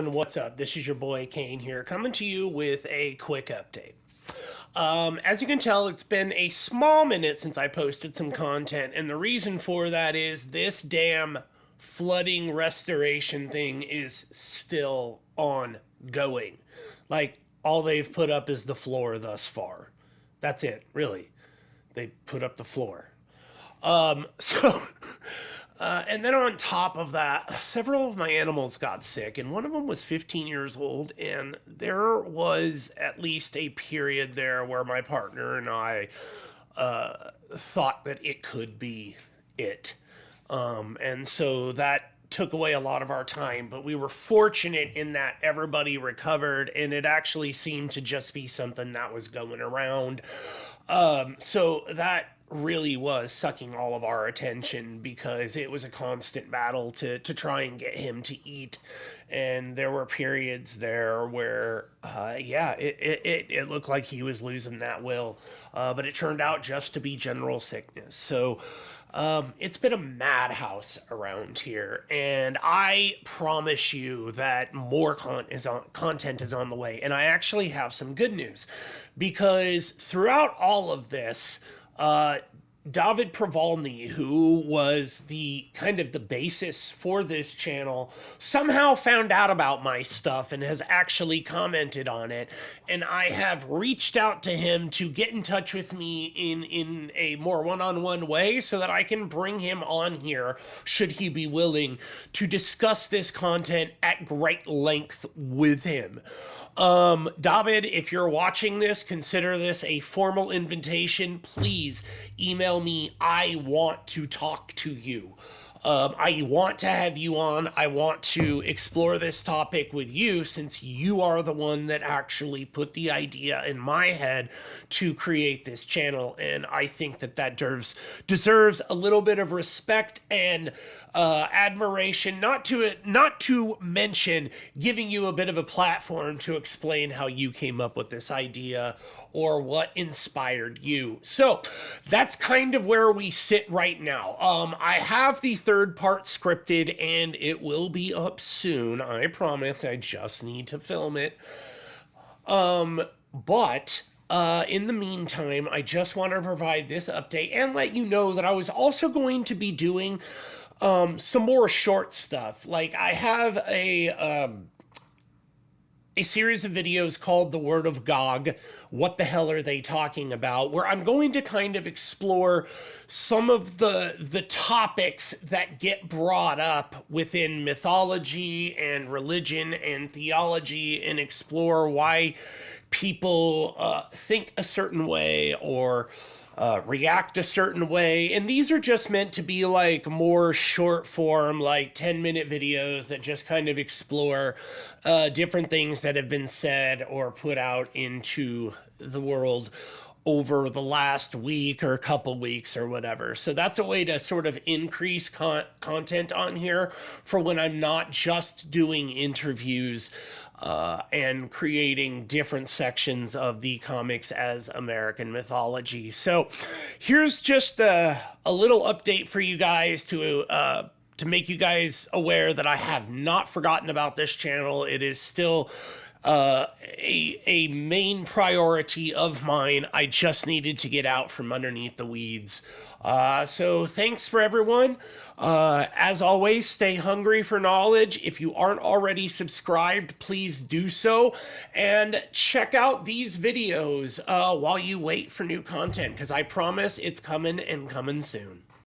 everyone, what's up? This is your boy Kane here, coming to you with a quick update. As you can tell, it's been a small minute since I posted some content, and the reason for that is this damn flooding restoration thing is still ongoing. Like, all they've put up is the floor thus far. That's it, really. They put up the floor. So and then on top of that, several of my animals got sick, and one of them was 15 years old, and there was at least a period there where my partner and I thought that it could be it. And so that took away a lot of our time, but we were fortunate in that everybody recovered, and it actually seemed to just be something that was going around. So that really was sucking all of our attention because it was a constant battle to try and get him to eat. And there were periods there where, it looked like he was losing that will. But it turned out just to be general sickness. So it's been a madhouse around here. And I promise you that more content is on the way. And I actually have some good news because throughout all of this, David Provalny, who was the kind of the basis for this channel, somehow found out about my stuff and has actually commented on it. And I have reached out to him to get in touch with me in a more one-on-one way so that I can bring him on here, should he be willing, to discuss this content at great length with him. David, if you're watching this, consider this a formal invitation. Please email me. I want to talk to you. I want to have you on. I want to explore this topic with you since you are the one that actually put the idea in my head to create this channel. And I think that deserves a little bit of respect and admiration, not to mention giving you a bit of a platform to explain how you came up with this idea or what inspired you. So that's kind of where we sit right now. I have the third part scripted and it will be up soon. I promise. I just need to film it. But in the meantime, I just want to provide this update and let you know that I was also going to be doing some more short stuff. Like, I have a series of videos called The Word of Gog. What the hell are they talking about? Where I'm going to kind of explore some of the topics that get brought up within mythology and religion and theology and explore why people think a certain way or react a certain way. And these are just meant to be like more short form, like 10-minute videos that just kind of explore different things that have been said or put out into the world over the last week or a couple weeks or whatever. So that's a way to sort of increase content on here for when I'm not just doing interviews and creating different sections of the comics as American mythology. So here's just a little update for you guys to make you guys aware that I have not forgotten about this channel. It is still a main priority of mine. I just needed to get out from underneath the weeds. So thanks for everyone. As always, stay hungry for knowledge. If you aren't already subscribed, please do so. And check out these videos while you wait for new content, because I promise it's coming and coming soon.